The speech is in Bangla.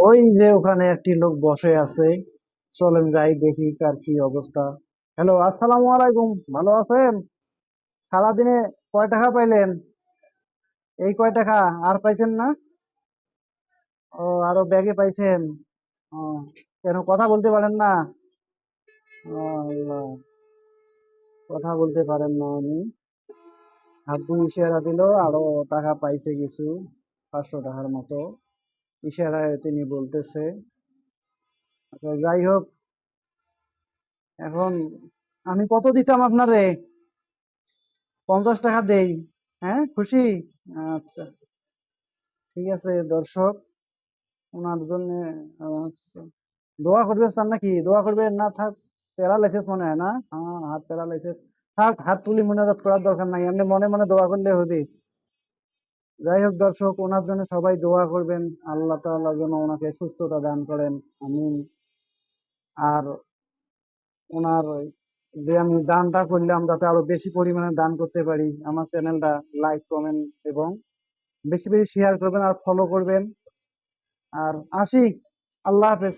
ওই যে ওখানে একটি লোক বসে আছে, চলেন যাই দেখি তার কি অবস্থা। হ্যালো, আসসালামু আলাইকুম, ভালো আছেন? সারাদিনে কয় টাকা পাইলেন? এই কয় টাকা? আর পাইছেন না? ও, আরো ব্যাগে পাইছেন? ও, কেন কথা বলতে পারেন না? ও আল্লাহ, কথা বলতে পারেন না উনি। হাত দিয়ে ইশারা দিল, আরো টাকা পাইছে কিছু, 500 টাকার মতো। ইশারায় তিনি বলতেছে। আচ্ছা, যাই হোক, এখন আমি কত দিতাম আপনারে? 50 টাকা দেই। হ্যাঁ, খুশি? আচ্ছা, ঠিক আছে দর্শক, ওনার জন্য আচ্ছা, দোয়া করবে চান নাকি? দোয়া করবে না, থাক, প্যারালাইসিস মনে হয় না? হ্যাঁ, হাত প্যারালাইসিস। থাক, হাত তুলি মোনাজাত করার দরকার নাই, এমনি মনে মনে দোয়া করলে হবে। যাই হোক দর্শক, ওনার জন্য সবাই দোয়া করবেন, আল্লাহ তাআলা যেন ওনাকে সুস্থতা দান করেন। আমিন। আর ওনার যে আমি দানটা করলাম, যাতে আরো বেশি পরিমাণে দান করতে পারি, আমার চ্যানেলটা লাইক, কমেন্ট এবং বেশি বেশি শেয়ার করবেন আর ফলো করবেন। আর আসি, আল্লাহ হাফেজ।